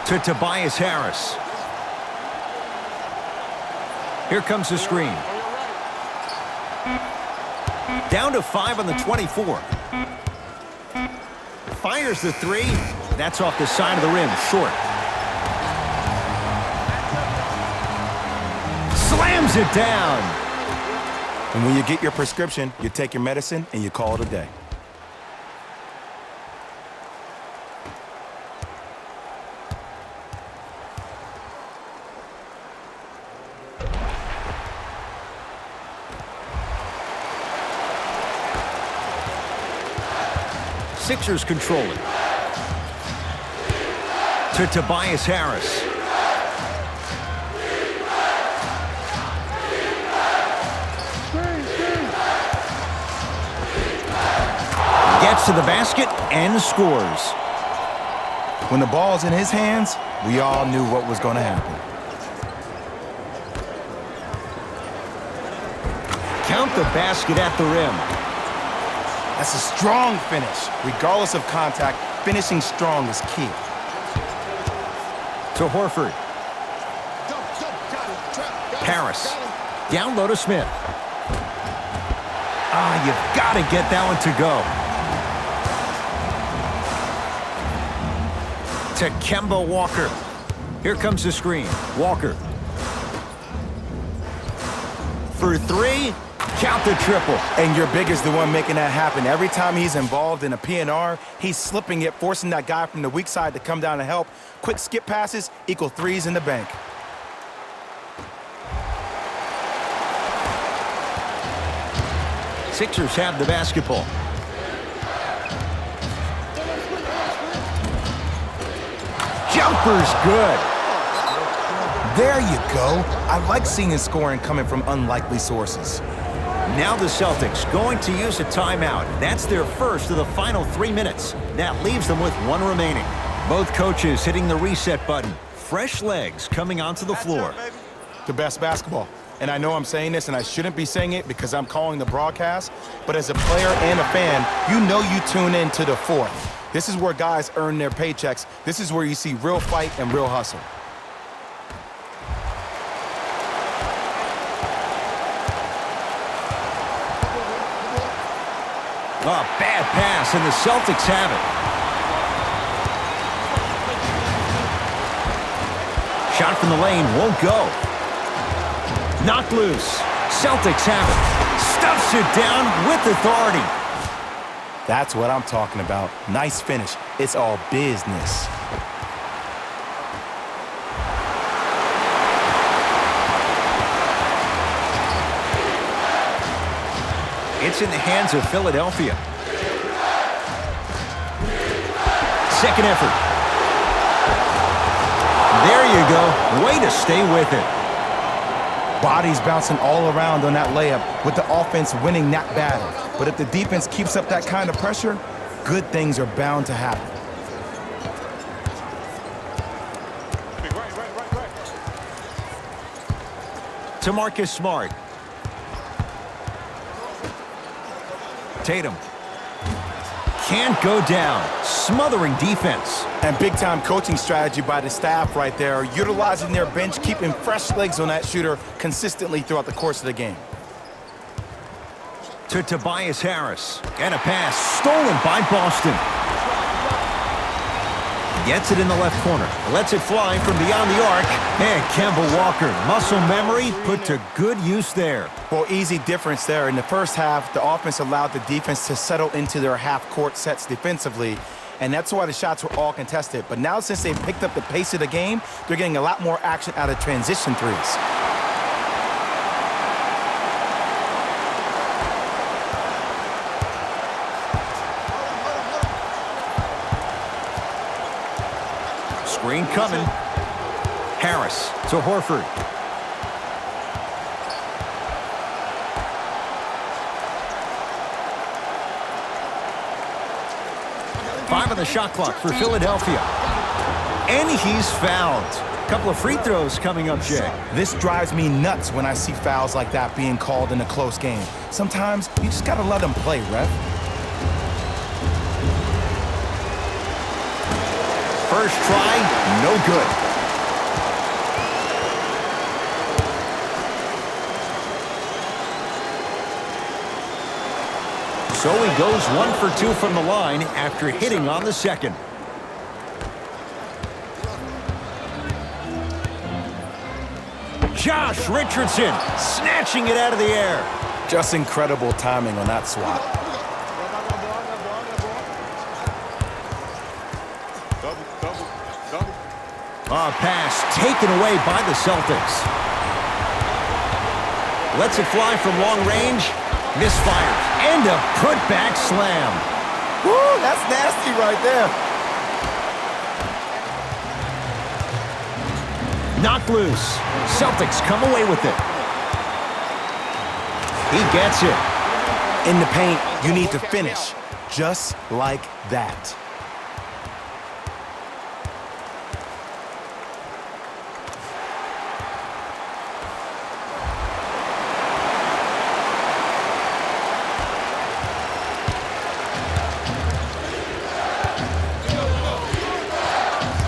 To Tobias Harris. Here comes the screen. Down to 5 on the 24. Fires the 3. That's off the side of the rim, short. Slams it down. And when you get your prescription, you take your medicine and you call it a day. Sixers control it. To Tobias Harris. Gets to the basket and scores. When the ball's in his hands, we all knew what was going to happen. Count the basket at the rim. That's a strong finish. Regardless of contact, finishing strong is key. To Horford. Harris. Down low to Smith. You've got to get that one to go. To Kemba Walker. Here comes the screen. Walker. For three. Count the triple. And your big is the one making that happen. Every time he's involved in a PNR, he's slipping it, forcing that guy from the weak side to come down and help. Quick skip passes equal threes in the bank. Sixers have the basketball. Jumper's good. There you go. I like seeing scoring coming from unlikely sources. Now the Celtics going to use a timeout. That's their first of the final 3 minutes. That leaves them with one remaining. Both coaches hitting the reset button. Fresh legs coming onto the floor. The best basketball. And I know I'm saying this, and I shouldn't be saying it because I'm calling the broadcast, but as a player and a fan, you know you tune in to the fourth. This is where guys earn their paychecks. This is where you see real fight and real hustle. Bad pass, and the Celtics have it. Shot from the lane won't go. Knocked loose. Celtics have it. Stuffs it down with authority. That's what I'm talking about. Nice finish. It's all business. It's in the hands of Philadelphia. Second effort. There you go. Way to stay with it. Bodies bouncing all around on that layup with the offense winning that battle. But if the defense keeps up that kind of pressure, good things are bound to happen. To Marcus Smart. Tatum. Can't go down. Smothering defense. And big-time coaching strategy by the staff right there, utilizing their bench, keeping fresh legs on that shooter consistently throughout the course of the game. To Tobias Harris. And a pass stolen by Boston. Gets it in the left corner. Lets it fly from beyond the arc. And Kemba Walker, muscle memory put to good use there. Well, easy difference there. In the first half, the offense allowed the defense to settle into their half-court sets defensively, and that's why the shots were all contested. But now, since they picked up the pace of the game, they're getting a lot more action out of transition threes. Screen coming. Harris to Horford. Five on the shot clock for Philadelphia. And he's fouled. A couple of free throws coming up, Jay. This drives me nuts when I see fouls like that being called in a close game. Sometimes you just got to let them play, ref. First try, no good. So he goes 1 for 2 from the line after hitting on the second. Josh Richardson snatching it out of the air. Just incredible timing on that swat. Pass taken away by the Celtics. Lets it fly from long range. Misfires. And a put-back slam. Woo, that's nasty right there. Knocked loose. Celtics come away with it. He gets it. In the paint, you need to finish. Just like that.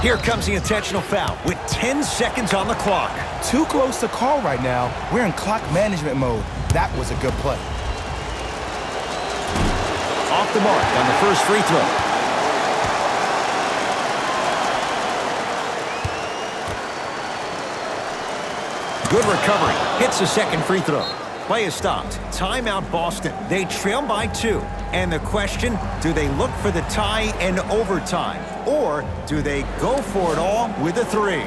Here comes the intentional foul with 10 seconds on the clock. Too close to call right now. We're in clock management mode. That was a good play. Off the mark on the first free throw. Good recovery. Hits the second free throw. Play is stopped. Timeout Boston. They trail by 2. And the question, do they look for the tie in overtime? Or do they go for it all with a 3?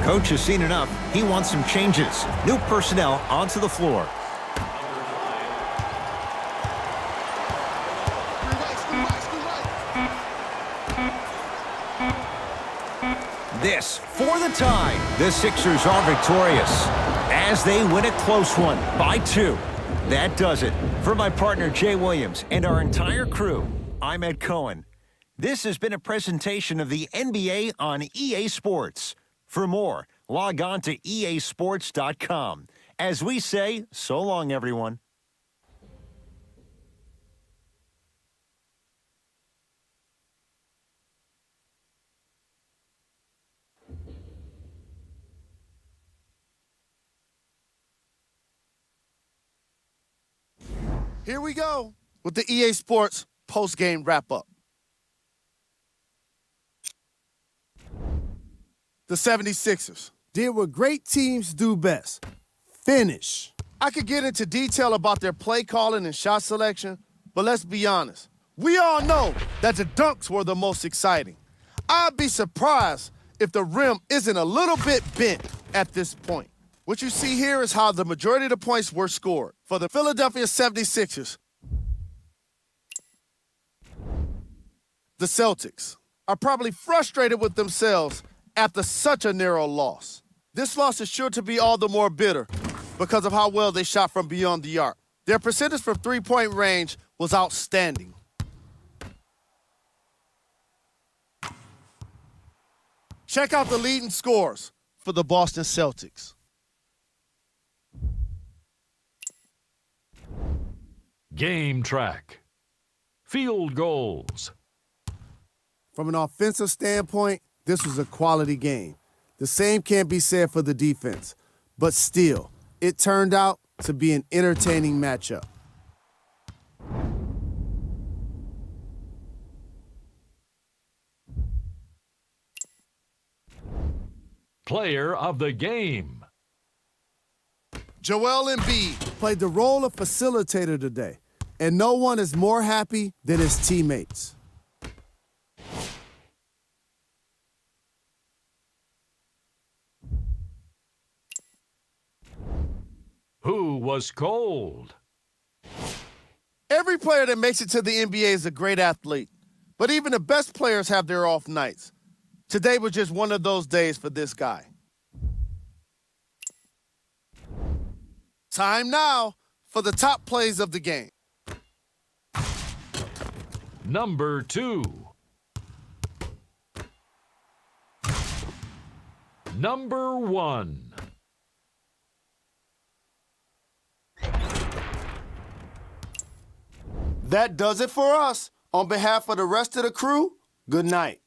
Coach has seen enough. He wants some changes. New personnel onto the floor. This for the tie. The Sixers are victorious as they win a close one by 2. That does it. For my partner Jay Williams and our entire crew, I'm Ed Cohen. This has been a presentation of the NBA on EA Sports. For more, log on to easports.com. As we say, so long, everyone. Here we go with the EA Sports post-game wrap-up. The 76ers did what great teams do best. Finish. I could get into detail about their play calling and shot selection, but let's be honest. We all know that the dunks were the most exciting. I'd be surprised if the rim isn't a little bit bent at this point. What you see here is how the majority of the points were scored. For the Philadelphia 76ers, the Celtics are probably frustrated with themselves after such a narrow loss. This loss is sure to be all the more bitter because of how well they shot from beyond the arc. Their percentage from three-point range was outstanding. Check out the leading scores for the Boston Celtics. Game track. Field goals. From an offensive standpoint, this was a quality game. The same can't be said for the defense. But still, it turned out to be an entertaining matchup. Player of the game. Joel Embiid Played the role of facilitator today, and no one is more happy than his teammates. Who was cold? Every player that makes it to the NBA is a great athlete, but even the best players have their off nights. Today was just one of those days for this guy. Time now for the top plays of the game. Number 2. Number 1. That does it for us. On behalf of the rest of the crew, good night.